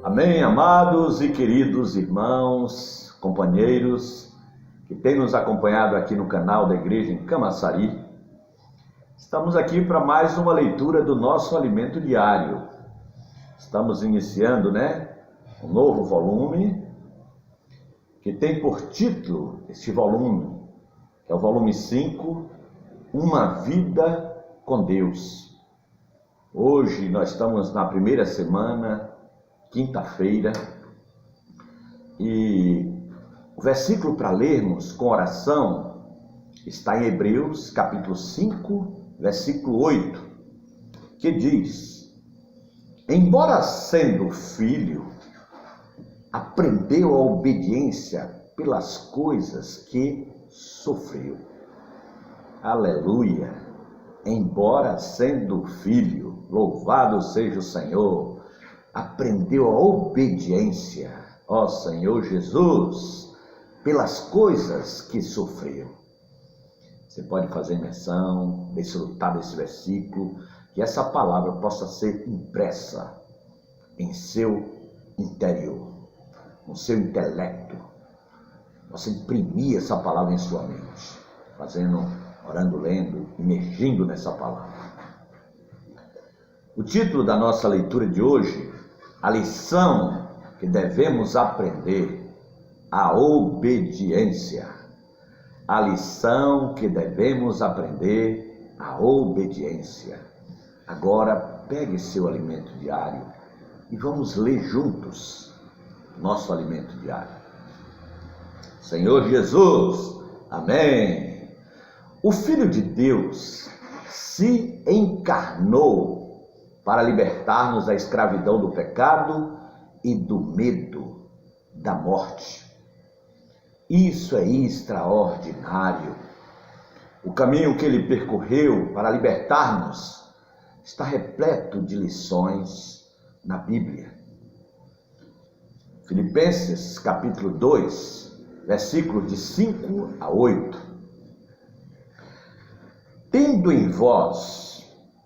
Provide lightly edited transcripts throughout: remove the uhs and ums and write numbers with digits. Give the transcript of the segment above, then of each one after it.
Amém, amados e queridos irmãos, companheiros que têm nos acompanhado aqui no canal da Igreja em Camaçari. Estamos aqui para mais uma leitura do nosso alimento diário. Estamos iniciando, um novo volume que tem por título este volume, que é o volume 5, Uma Vida com Deus. Hoje nós estamos na primeira semana, quinta-feira, e o versículo para lermos com oração está em Hebreus, capítulo 5, versículo 8, que diz: embora sendo filho, aprendeu a obediência pelas coisas que sofreu. Aleluia! Embora sendo filho, louvado seja o Senhor, aprendeu a obediência, ó Senhor Jesus, pelas coisas que sofreu. Você pode fazer menção, desfrutar desse versículo, que essa palavra possa ser impressa em seu interior, no seu intelecto. Possa imprimir essa palavra em sua mente, orando, lendo, imergindo nessa palavra. O título da nossa leitura de hoje: a lição que devemos aprender, a obediência. A lição que devemos aprender, a obediência. Agora, pegue seu alimento diário e vamos ler juntos nosso alimento diário. Senhor Jesus, amém. O Filho de Deus se encarnou para libertar-nos da escravidão do pecado e do medo da morte. Isso é extraordinário. O caminho que ele percorreu para libertar-nos está repleto de lições na Bíblia. Filipenses capítulo 2, versículos de 5 a 8. Tendo em vós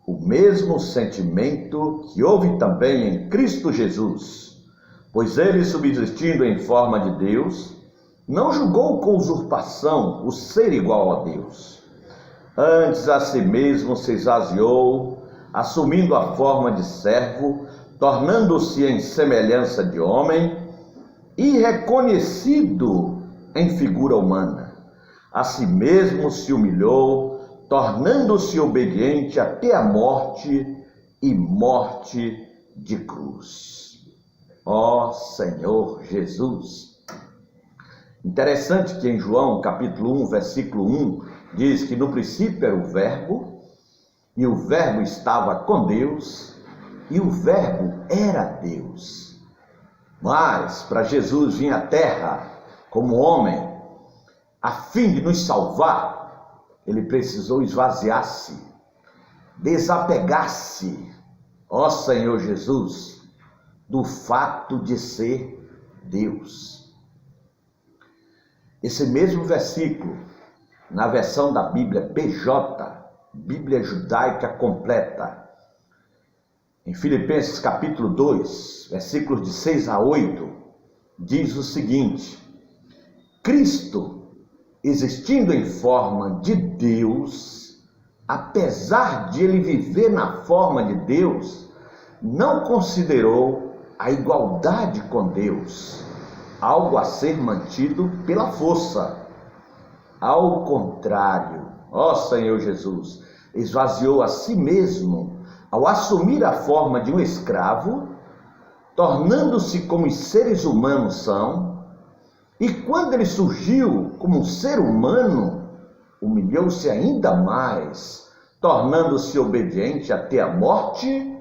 o mesmo sentimento que houve também em Cristo Jesus, pois ele, subsistindo em forma de Deus, não julgou com usurpação o ser igual a Deus. Antes a si mesmo se esvaziou, assumindo a forma de servo, tornando-se em semelhança de homem, e reconhecido em figura humana. A si mesmo se humilhou, tornando-se obediente até a morte e morte de cruz. Ó Senhor Jesus! Interessante que em João capítulo 1, versículo 1, diz que no princípio era o Verbo, e o Verbo estava com Deus, e o Verbo era Deus. Mas para Jesus vir à terra como homem, a fim de nos salvar, ele precisou esvaziar-se, desapegar-se, ó Senhor Jesus, do fato de ser Deus. Esse mesmo versículo, na versão da Bíblia BJ, Bíblia Judaica Completa, em Filipenses capítulo 2, versículos de 6 a 8, diz o seguinte: Cristo, existindo em forma de Deus, apesar de ele viver na forma de Deus, não considerou a igualdade com Deus algo a ser mantido pela força. Ao contrário, ó Senhor Jesus, esvaziou a si mesmo ao assumir a forma de um escravo, tornando-se como os seres humanos são. E quando ele surgiu como um ser humano, humilhou-se ainda mais, tornando-se obediente até a morte,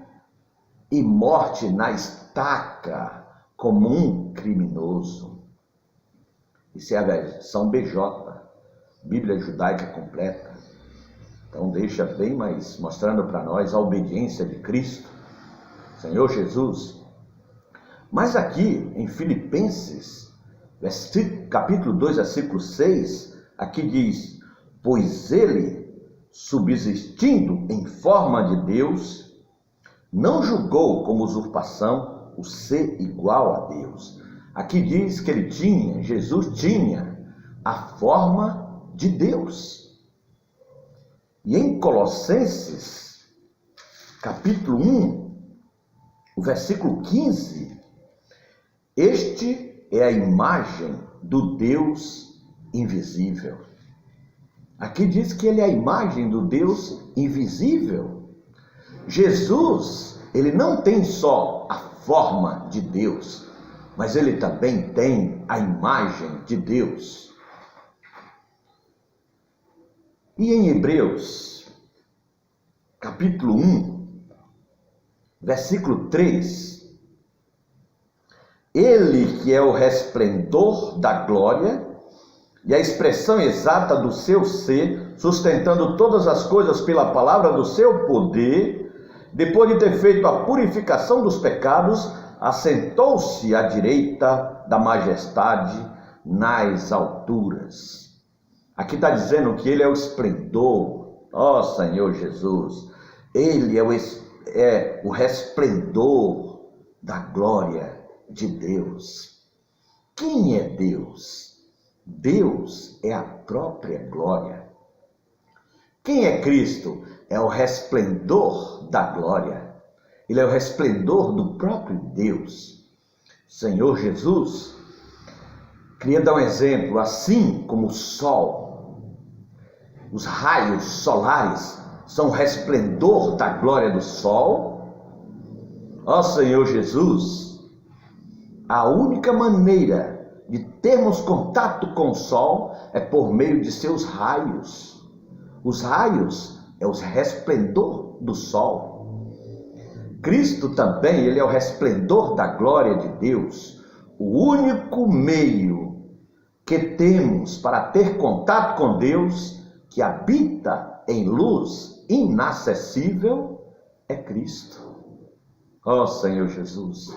e morte na estaca, como um criminoso. Isso é a versão BJ, Bíblia Judaica Completa. Então deixa bem mais mostrando para nós a obediência de Cristo, Senhor Jesus. Mas aqui em Filipenses, capítulo 2, versículo 6, aqui diz: pois ele, subsistindo em forma de Deus, não julgou como usurpação o ser igual a Deus. Aqui diz que Jesus tinha a forma de Deus. E em Colossenses, capítulo 1, o versículo 15, este é a imagem do Deus invisível. Aqui diz que ele é a imagem do Deus invisível. Jesus, ele não tem só a forma de Deus, mas ele também tem a imagem de Deus. E em Hebreus, capítulo 1, versículo 3, ele que é o resplendor da glória e a expressão exata do seu ser, sustentando todas as coisas pela palavra do seu poder, depois de ter feito a purificação dos pecados, assentou-se à direita da majestade nas alturas. Aqui está dizendo que ele é o esplendor, ó Senhor Jesus, ele é o resplendor da glória de Deus. Quem é Deus? Deus é a própria glória. Quem é Cristo? É o resplendor da glória. Ele é o resplendor do próprio Deus. Senhor Jesus, queria dar um exemplo, assim como o sol, os raios solares são o resplendor da glória do sol. Ó Senhor Jesus, a única maneira de termos contato com o sol é por meio de seus raios. Os raios é o resplendor do sol. Cristo também, ele é o resplendor da glória de Deus. O único meio que temos para ter contato com Deus, que habita em luz inacessível, é Cristo. Ó Senhor Jesus.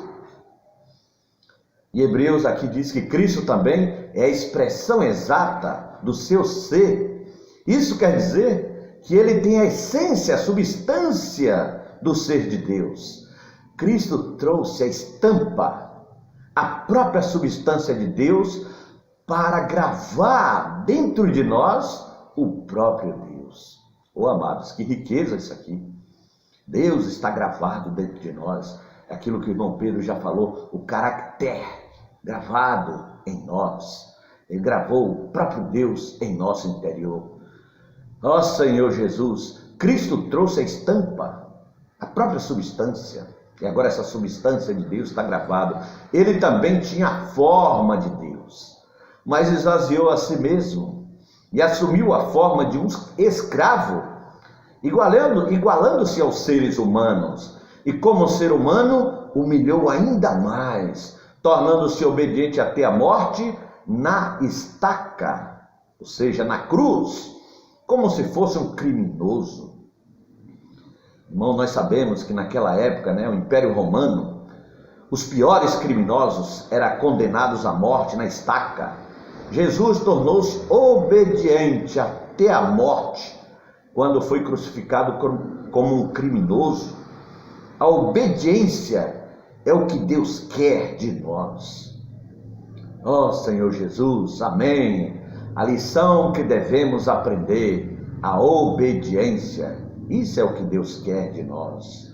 E Hebreus aqui diz que Cristo também é a expressão exata do seu ser. Isso quer dizer que ele tem a essência, a substância do ser de Deus. Cristo trouxe a estampa, a própria substância de Deus, para gravar dentro de nós o próprio Deus. Oh, amados, que riqueza isso aqui. Deus está gravado dentro de nós. É aquilo que o irmão Pedro já falou, o caráter gravado em nós. Ele gravou o próprio Deus em nosso interior. Ó Senhor Jesus, Cristo trouxe a estampa, a própria substância. E agora essa substância de Deus está gravada. Ele também tinha a forma de Deus, mas esvaziou a si mesmo e assumiu a forma de um escravo, igualando-se aos seres humanos. E como ser humano, humilhou ainda mais, tornando-se obediente até a morte na estaca, ou seja, na cruz, como se fosse um criminoso. Irmão, nós sabemos que naquela época, o Império Romano, os piores criminosos eram condenados à morte na estaca. Jesus tornou-se obediente até a morte, quando foi crucificado como um criminoso. A obediência é o que Deus quer de nós. Ó Senhor Jesus, amém. A lição que devemos aprender, a obediência. Isso é o que Deus quer de nós.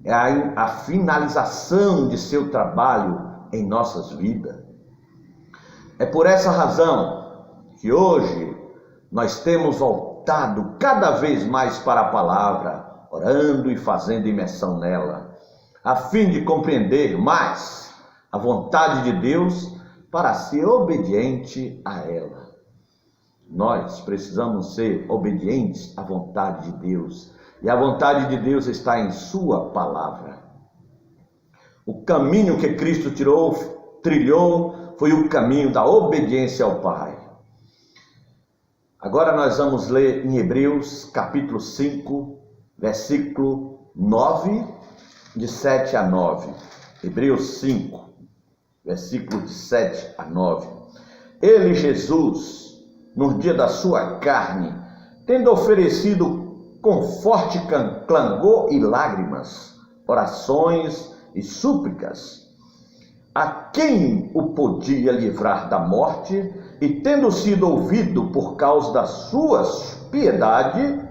É a finalização de seu trabalho em nossas vidas. É por essa razão que hoje nós temos voltado cada vez mais para a palavra, orando e fazendo imersão nela, a fim de compreender mais a vontade de Deus para ser obediente a ela. Nós precisamos ser obedientes à vontade de Deus, e a vontade de Deus está em sua palavra. O caminho que Cristo trilhou foi o caminho da obediência ao Pai. Agora nós vamos ler em Hebreus capítulo 5, versículo 9, de 7 a 9. Hebreus 5, versículo de 7 a 9. Ele, Jesus, no dia da sua carne, tendo oferecido com forte clangor e lágrimas, orações e súplicas, a quem o podia livrar da morte, e tendo sido ouvido por causa da sua piedade,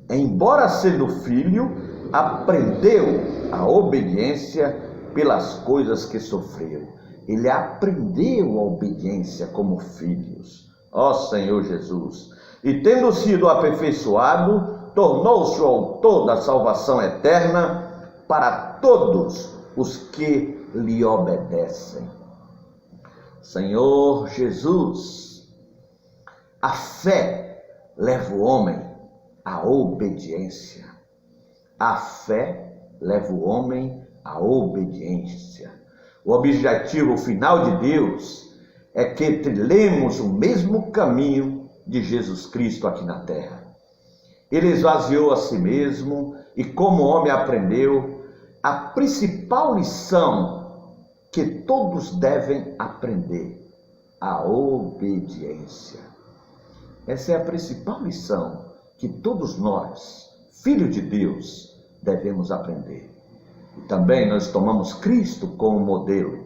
embora sendo filho, aprendeu a obediência pelas coisas que sofreu. Ele aprendeu a obediência como filhos. Ó Senhor Jesus! E tendo sido aperfeiçoado, tornou-se o autor da salvação eterna para todos os que lhe obedecem. Senhor Jesus, a fé leva o homem à obediência. A fé leva o homem à obediência. O objetivo final de Deus é que trilhemos o mesmo caminho de Jesus Cristo aqui na terra. Ele esvaziou a si mesmo e, como homem, aprendeu a principal lição que todos devem aprender: a obediência. Essa é a principal lição que todos nós, filhos de Deus, devemos aprender. E também nós tomamos Cristo como modelo.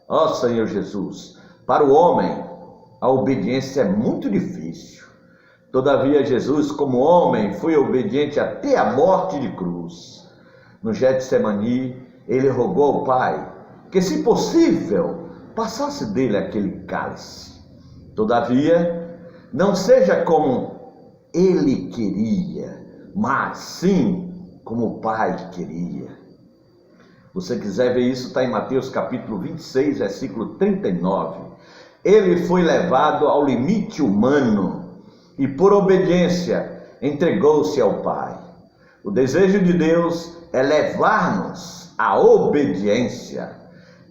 Ó Senhor Jesus, para o homem a obediência é muito difícil. Todavia Jesus, como homem, foi obediente até a morte de cruz. No Getsemani, ele rogou ao Pai que, se possível, passasse dele aquele cálice. Todavia, não seja como ele queria, mas sim como o Pai queria. Você quiser ver isso, está em Mateus capítulo 26, versículo 39. Ele foi levado ao limite humano e, por obediência, entregou-se ao Pai. O desejo de Deus é levar-nos à obediência.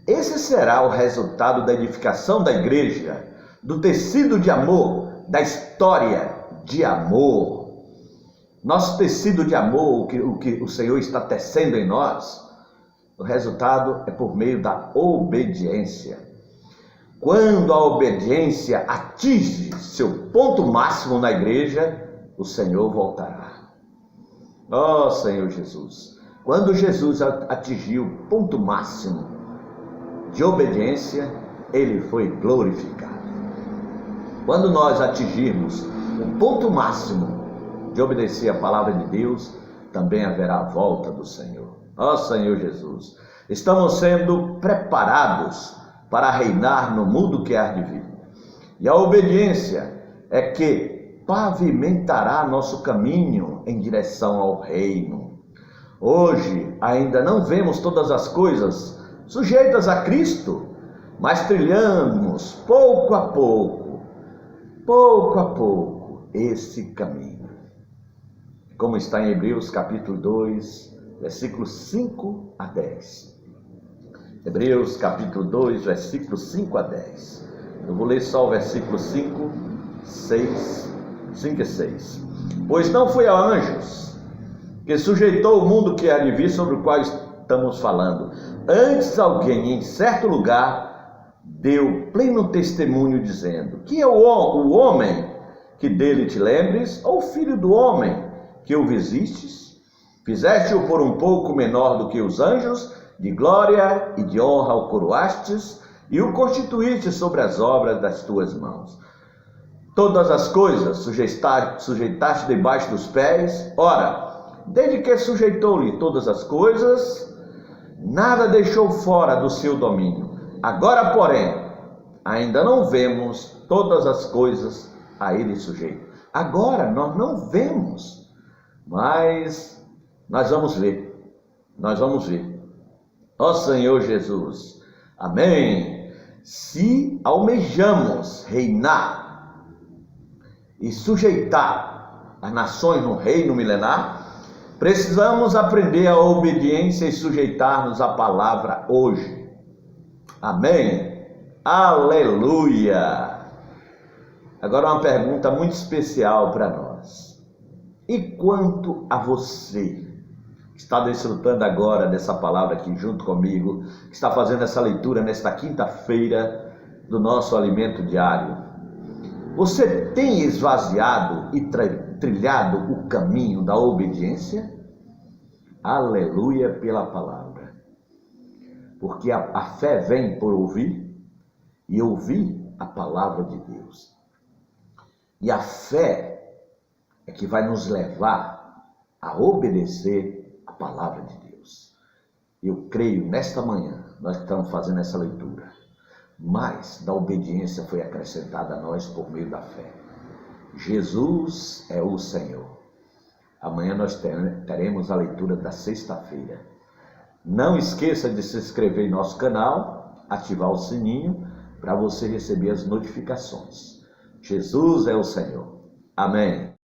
Esse será o resultado da edificação da igreja, do tecido de amor, da história de amor. Nosso tecido de amor, o que o Senhor está tecendo em nós, o resultado é por meio da obediência. Quando a obediência atinge seu ponto máximo na igreja, o Senhor voltará. Ó Senhor Jesus, quando Jesus atingiu o ponto máximo de obediência, ele foi glorificado. Quando nós atingirmos o ponto máximo de obedecer a palavra de Deus, também haverá a volta do Senhor. Ó Senhor Jesus, estamos sendo preparados para reinar no mundo que há de vir. E a obediência é que pavimentará nosso caminho em direção ao reino. Hoje ainda não vemos todas as coisas sujeitas a Cristo, mas trilhamos pouco a pouco, esse caminho. Como está em Hebreus capítulo 2, versículos 5 a 10. Hebreus capítulo 2, versículos 5 a 10. Eu vou ler só o versículo 5 e 6. Pois não foi a anjos que sujeitou o mundo que há de vir, sobre o qual estamos falando. Antes alguém em certo lugar deu pleno testemunho, dizendo: que é o homem que dele te lembres, ou o filho do homem que o visistes? Fizeste-o por um pouco menor do que os anjos, de glória e de honra o coroastes, e o constituíste sobre as obras das tuas mãos. Todas as coisas sujeitaste debaixo dos pés. Ora, desde que sujeitou-lhe todas as coisas, nada deixou fora do seu domínio. Agora, porém, ainda não vemos todas as coisas a ele sujeito. Agora nós não vemos, mas nós vamos ver. Ó Senhor Jesus, amém. Se almejamos reinar e sujeitar as nações no reino milenar, precisamos aprender a obediência e sujeitar-nos à palavra hoje. Amém. Aleluia. Agora uma pergunta muito especial para nós. E quanto a você, que está desfrutando agora dessa palavra aqui junto comigo, que está fazendo essa leitura nesta quinta-feira do nosso alimento diário, você tem esvaziado e trilhado o caminho da obediência? Aleluia pela palavra. porque a fé vem por ouvir e ouvir a palavra de Deus. E a fé é que vai nos levar a obedecer a palavra de Deus. Eu creio, nesta manhã, nós estamos fazendo essa leitura, mas da obediência foi acrescentada a nós por meio da fé. Jesus é o Senhor. Amanhã nós teremos a leitura da sexta-feira. Não esqueça de se inscrever em nosso canal, ativar o sininho para você receber as notificações. Jesus é o Senhor. Amém.